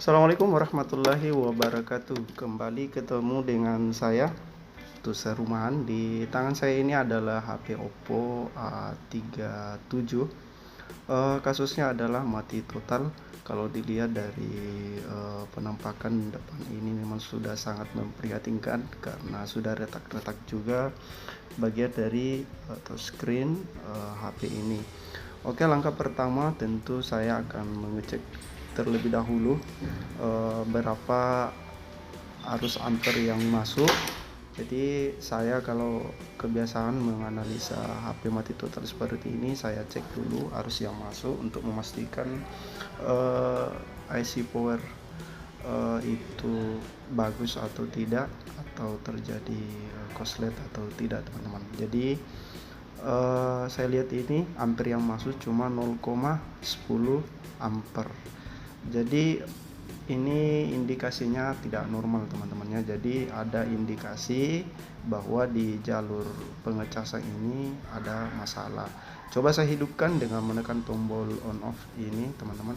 Assalamualaikum warahmatullahi wabarakatuh. Kembali ketemu dengan saya, Tusa Rumahan. Di tangan saya ini adalah HP Oppo A37. Kasusnya adalah mati total. Kalau dilihat dari penampakan depan ini memang sudah sangat memprihatinkan karena sudah retak-retak juga bagian dari touchscreen HP ini. Oke, langkah pertama tentu saya akan mengecek terlebih dahulu berapa arus ampere yang masuk. Jadi saya kalau kebiasaan menganalisa HP mati total seperti ini, saya cek dulu arus yang masuk untuk memastikan IC power itu bagus atau tidak, atau terjadi korslet atau tidak, teman-teman. Jadi saya lihat ini ampere yang masuk cuma 0,10 ampere. Jadi ini indikasinya tidak normal, teman-temannya. Jadi ada indikasi bahwa di jalur pengecasan ini ada masalah. Coba saya hidupkan dengan menekan tombol on off ini, teman-teman.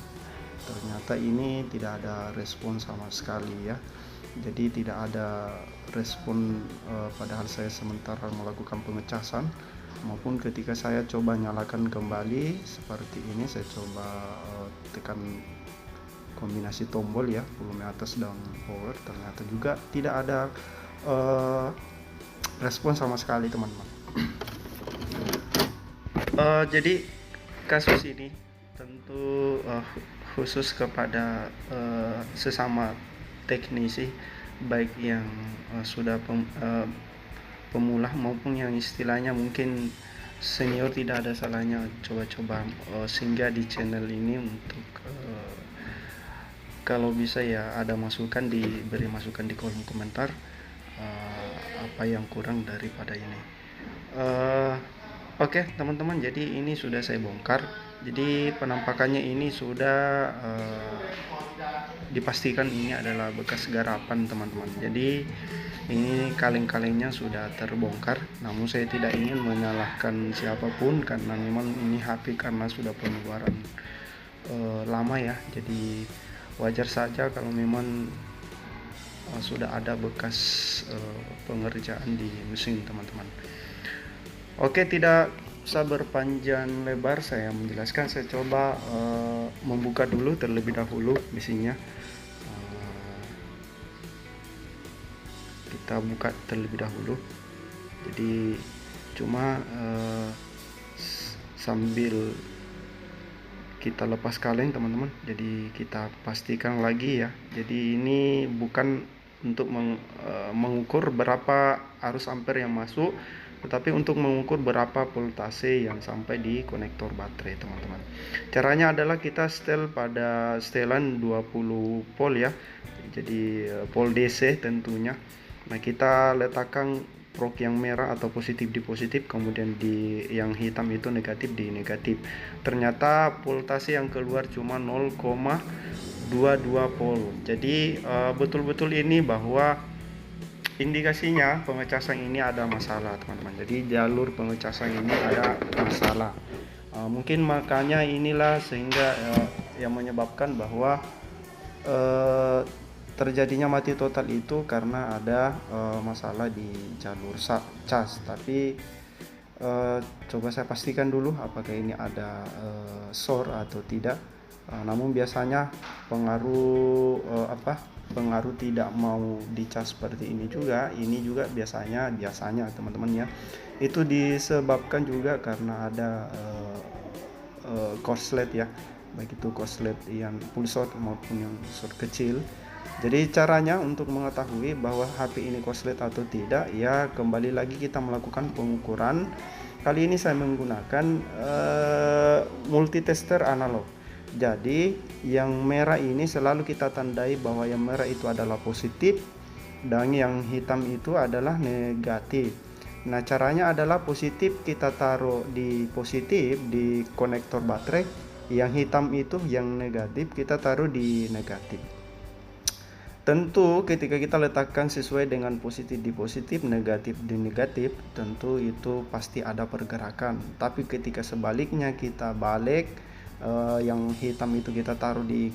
Ternyata ini tidak ada respon sama sekali ya. Jadi tidak ada respon padahal saya sementara melakukan pengecasan, maupun ketika saya coba nyalakan kembali seperti ini, saya coba tekan kombinasi tombol ya, volume atas dan power, ternyata juga tidak ada respon sama sekali, teman-teman. Jadi kasus ini tentu khusus kepada sesama teknisi, baik yang sudah pemula maupun yang istilahnya mungkin senior, tidak ada salahnya coba-coba singgah di channel ini untuk kalau bisa ya ada masukan, diberi masukan di kolom komentar apa yang kurang daripada ini. Oke, teman-teman, jadi ini sudah saya bongkar. Jadi penampakannya ini sudah dipastikan ini adalah bekas garapan, teman-teman. Jadi ini kaleng-kalengnya sudah terbongkar, namun saya tidak ingin menyalahkan siapapun karena memang ini HP karena sudah pengeluaran lama ya. Jadi wajar saja kalau memang sudah ada bekas pengerjaan di mesin, teman-teman. Oke, tidak usah berpanjang lebar saya menjelaskan. Saya coba membuka dulu terlebih dahulu mesinnya. Kita buka terlebih dahulu. Jadi cuma sambil kita lepas kaleng, teman-teman. Jadi kita pastikan lagi ya. Jadi ini bukan untuk mengukur berapa arus ampere yang masuk, tetapi untuk mengukur berapa voltase yang sampai di konektor baterai, teman-teman. Caranya adalah kita setel pada setelan 20 volt ya. Jadi volt DC tentunya. Nah, kita letakkan probe yang merah atau positif di positif, kemudian di yang hitam itu negatif di negatif. Ternyata voltase yang keluar cuma 0,22 volt. Jadi betul-betul ini bahwa indikasinya pengecasan ini ada masalah, teman-teman. Jadi jalur pengecasan ini ada masalah. Mungkin makanya inilah sehingga yang menyebabkan bahwa terjadinya mati total itu karena ada masalah di jalur cas. Tapi coba saya pastikan dulu apakah ini ada short atau tidak. Namun biasanya pengaruh tidak mau dicas seperti ini juga. Ini juga biasanya teman-teman ya, itu disebabkan juga karena ada korslet ya, baik itu korslet yang full short maupun yang short kecil. Jadi caranya untuk mengetahui bahwa HP ini korslet atau tidak ya, kembali lagi kita melakukan pengukuran. Kali ini saya menggunakan multitester analog. Jadi yang merah ini selalu kita tandai bahwa yang merah itu adalah positif dan yang hitam itu adalah negatif. Nah, caranya adalah positif kita taruh di positif di konektor baterai, yang hitam itu yang negatif kita taruh di negatif. Tentu ketika kita letakkan sesuai dengan positif di positif, negatif di negatif, tentu itu pasti ada pergerakan. Tapi ketika sebaliknya kita balik, yang hitam itu kita taruh di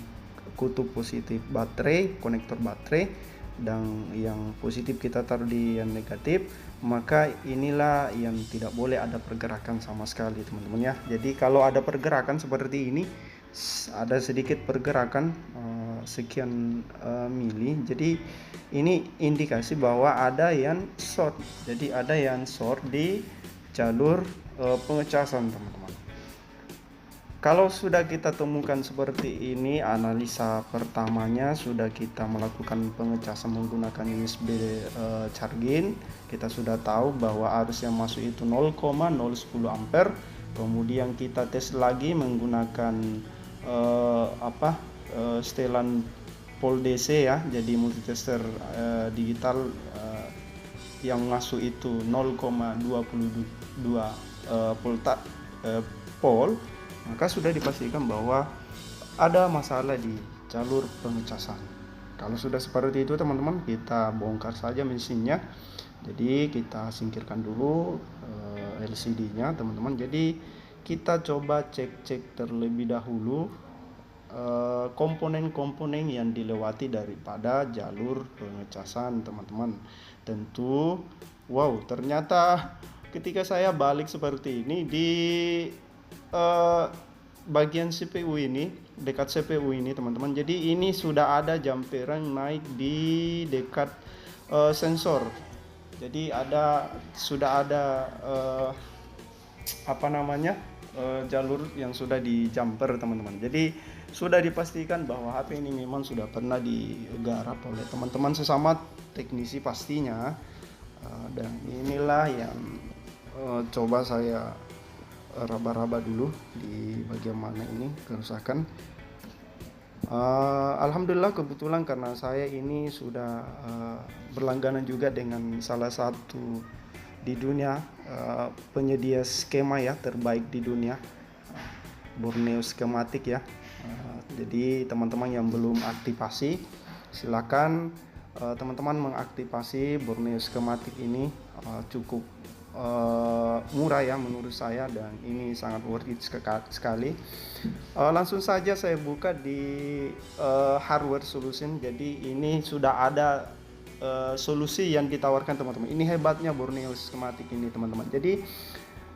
kutub positif baterai, konektor baterai, dan yang positif kita taruh di yang negatif, maka inilah yang tidak boleh ada pergerakan sama sekali teman-teman ya. Jadi kalau ada pergerakan seperti ini, ada sedikit pergerakan sekian mili, jadi ini indikasi bahwa ada yang short. Jadi ada yang short di jalur pengecasan teman-teman. Kalau sudah kita temukan seperti ini, analisa pertamanya sudah kita melakukan pengecasan menggunakan USB charging. Kita sudah tahu bahwa arus yang masuk itu 0,010 ampere. Kemudian kita tes lagi menggunakan setelan pol DC ya. Jadi multitester digital yang masuk itu 0,22 volt, maka sudah dipastikan bahwa ada masalah di jalur pengecasan. Kalau sudah seperti itu teman-teman, kita bongkar saja mesinnya. Jadi kita singkirkan dulu LCD-nya teman-teman. Jadi kita coba cek terlebih dahulu komponen-komponen yang dilewati daripada jalur pengecasan teman-teman. Tentu ternyata ketika saya balik seperti ini di bagian CPU ini, dekat CPU ini teman-teman, jadi ini sudah ada jamperan naik di dekat sensor. Jadi sudah ada jalur yang sudah di jumper teman-teman. Jadi sudah dipastikan bahwa HP ini memang sudah pernah digarap oleh teman-teman sesama teknisi pastinya. Dan inilah yang coba saya raba-raba dulu di bagian mana ini kerusakan. Alhamdulillah kebetulan karena saya ini sudah berlangganan juga dengan salah satu di dunia penyedia skema ya terbaik di dunia, Borneo Skematik ya. Jadi teman-teman yang belum aktifasi, silakan teman-teman mengaktifasi Borneo Skematik ini. Cukup murah ya menurut saya, dan ini sangat worth it sekali. Langsung saja saya buka di hardware solution. Jadi ini sudah ada solusi yang ditawarkan teman-teman. Ini hebatnya Borneo Skematik ini teman-teman. Jadi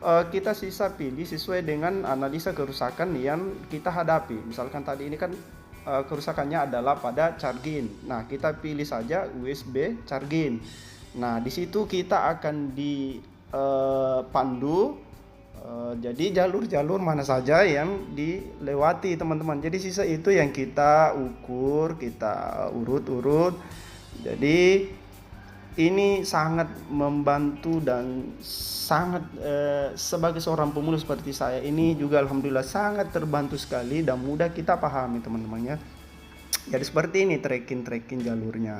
kita sisa pilih sesuai dengan analisa kerusakan yang kita hadapi. Misalkan tadi ini kan kerusakannya adalah pada charging. Nah, kita pilih saja USB charging. Nah, di situ kita akan dipandu jadi jalur-jalur mana saja yang dilewati teman-teman. Jadi sisa itu yang kita ukur, kita urut-urut. Jadi ini sangat membantu dan sangat sebagai seorang pemula seperti saya ini juga alhamdulillah sangat terbantu sekali dan mudah kita pahami teman-teman ya. Jadi seperti ini tracking jalurnya.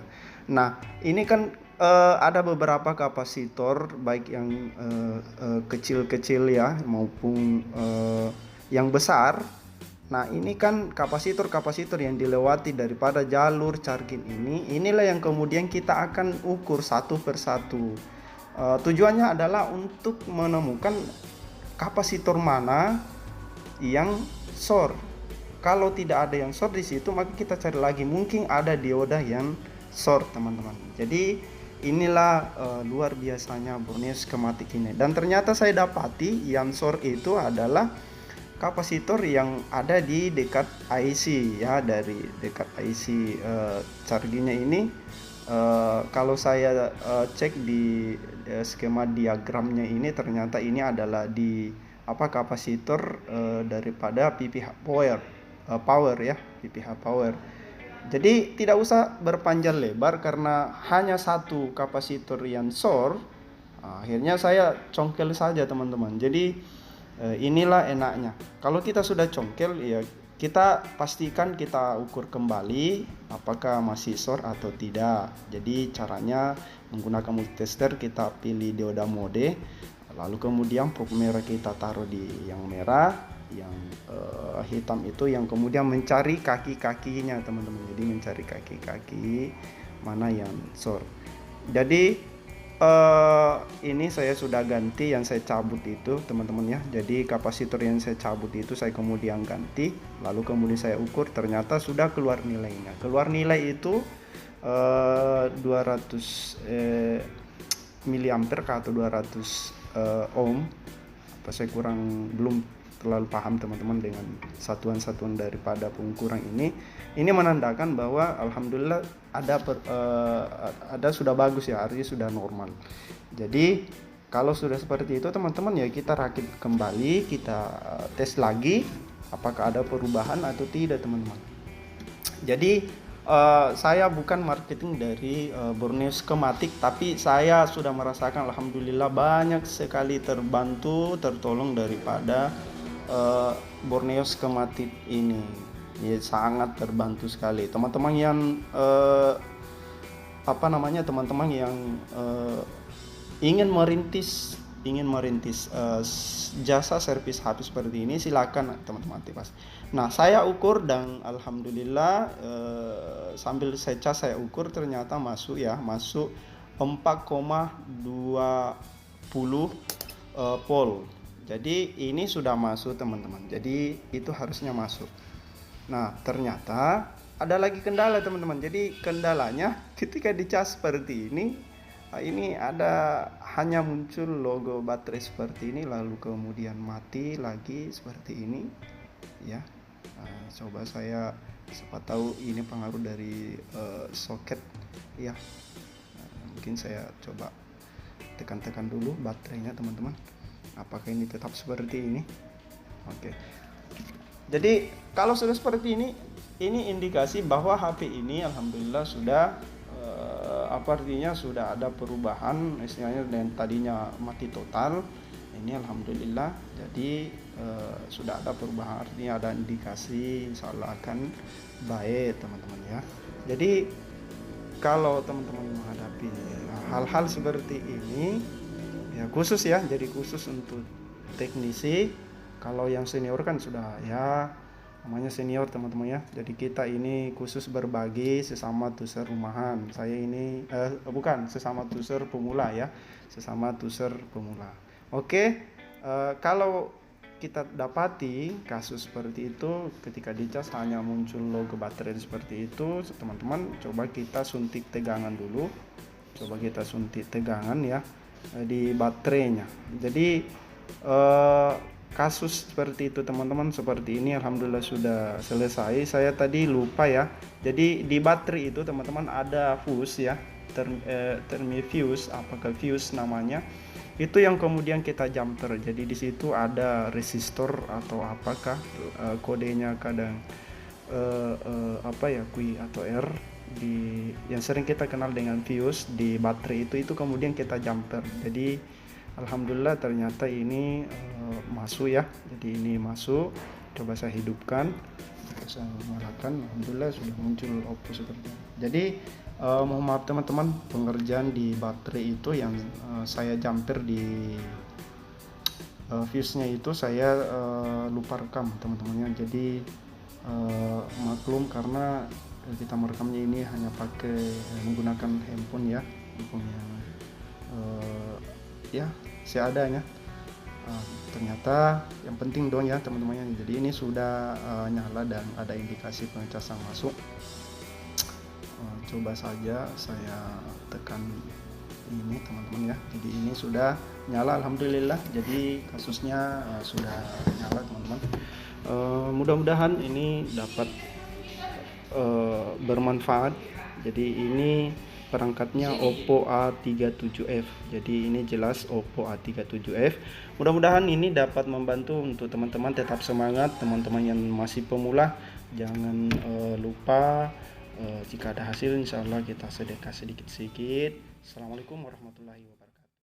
Nah, ini kan ada beberapa kapasitor baik yang kecil-kecil ya maupun yang besar. Nah, ini kan kapasitor yang dilewati daripada jalur charging ini. Inilah yang kemudian kita akan ukur satu persatu. Tujuannya adalah untuk menemukan kapasitor mana yang short. Kalau tidak ada yang short di situ, maka kita cari lagi, mungkin ada dioda yang short teman-teman. Jadi inilah luar biasanya Borneo Skematik ini. Dan ternyata saya dapati yang short itu adalah kapasitor yang ada di dekat IC ya, dari dekat IC chargingnya ini. Kalau saya cek di skema diagramnya ini, ternyata ini adalah di kapasitor daripada PPH power ya, PPH power. Jadi tidak usah berpanjang lebar karena hanya satu kapasitor yang short. Akhirnya saya congkel saja teman-teman. Jadi inilah enaknya. Kalau kita sudah congkel ya, kita pastikan kita ukur kembali apakah masih short atau tidak. Jadi caranya menggunakan multitester, kita pilih dioda mode, lalu kemudian probe merah kita taruh di yang merah, yang hitam itu yang kemudian mencari kaki-kakinya teman-teman. Jadi mencari kaki-kaki mana yang short. Jadi Ini saya sudah ganti yang saya cabut itu teman-teman ya. Jadi kapasitor yang saya cabut itu saya kemudian ganti, lalu kemudian saya ukur, ternyata sudah keluar nilainya. Keluar nilai itu 200 miliampere atau 200 ohm. Apa saya belum terlalu paham teman-teman dengan satuan-satuan daripada pengukuran ini menandakan bahwa alhamdulillah ada sudah bagus ya, artinya sudah normal. Jadi kalau sudah seperti itu teman-teman ya, kita rakit kembali, kita tes lagi apakah ada perubahan atau tidak teman-teman. Jadi saya bukan marketing dari Borneo Skematik, tapi saya sudah merasakan alhamdulillah banyak sekali terbantu, tertolong daripada Borneo Skematik ini. Ya, sangat terbantu sekali teman-teman yang teman-teman yang ingin merintis jasa servis HP seperti ini, silakan teman-teman aktifkan. Nah, saya ukur dan alhamdulillah sambil saya cas, saya ukur ternyata masuk 4,20 volt. Jadi ini sudah masuk teman-teman. Jadi itu harusnya masuk. Nah, ternyata ada lagi kendala teman-teman. Jadi kendalanya ketika dicas seperti ini ada hanya muncul logo baterai seperti ini, lalu kemudian mati lagi seperti ini ya. Coba saya, siapa tahu ini pengaruh dari soket ya. Mungkin saya coba tekan-tekan dulu baterainya teman-teman, apakah ini tetap seperti ini. Oke. Jadi kalau sudah seperti ini indikasi bahwa HP ini alhamdulillah sudah artinya sudah ada perubahan, istilahnya dan tadinya mati total, ini alhamdulillah jadi sudah ada perubahan, artinya ada indikasi insyaallah akan baik teman-teman ya. Jadi kalau teman-teman menghadapi hal-hal seperti ini ya, khusus ya, jadi khusus untuk teknisi. Kalau yang senior kan sudah ya namanya senior teman-teman ya. Jadi kita ini khusus berbagi sesama tuser rumahan. Saya ini sesama tuser pemula ya, sesama tuser pemula. Oke, kalau kita dapati kasus seperti itu, ketika dicas hanya muncul logo baterai seperti itu, teman-teman coba kita suntik tegangan dulu. Coba kita suntik tegangan ya di baterainya. Jadi kasus seperti itu teman-teman, seperti ini alhamdulillah sudah selesai. Saya tadi lupa ya, jadi di baterai itu teman-teman ada fuse ya, fuse, apakah fuse namanya, itu yang kemudian kita jumper. Jadi di situ ada resistor atau apakah kodenya kadang Q atau R, yang sering kita kenal dengan fuse di baterai itu kemudian kita jumper. Jadi alhamdulillah ternyata ini masuk ya. Jadi ini masuk. Coba saya hidupkan, saya nyalakan, alhamdulillah sudah muncul output seperti ini. Jadi mohon maaf teman-teman, pengerjaan di baterai itu yang saya jumper di fuse-nya itu saya lupa rekam teman-temannya. Jadi maklum karena kita merekamnya ini hanya pakai menggunakan handphone ya, handphone yang seadanya. Ternyata yang penting dong ya teman-temannya. Jadi ini sudah nyala dan ada indikasi pengecasan masuk. Coba saja saya tekan ini teman-teman ya. Jadi ini sudah nyala alhamdulillah. Jadi kasusnya sudah nyala teman-teman. Mudah-mudahan ini dapat bermanfaat. Jadi ini perangkatnya Oppo A37F. Jadi ini jelas Oppo A37F. Mudah-mudahan ini dapat membantu untuk teman-teman tetap semangat. Teman-teman yang masih pemula jangan lupa jika ada hasil insyaallah kita sedekah sedikit-sedikit. Assalamualaikum warahmatullahi wabarakatuh.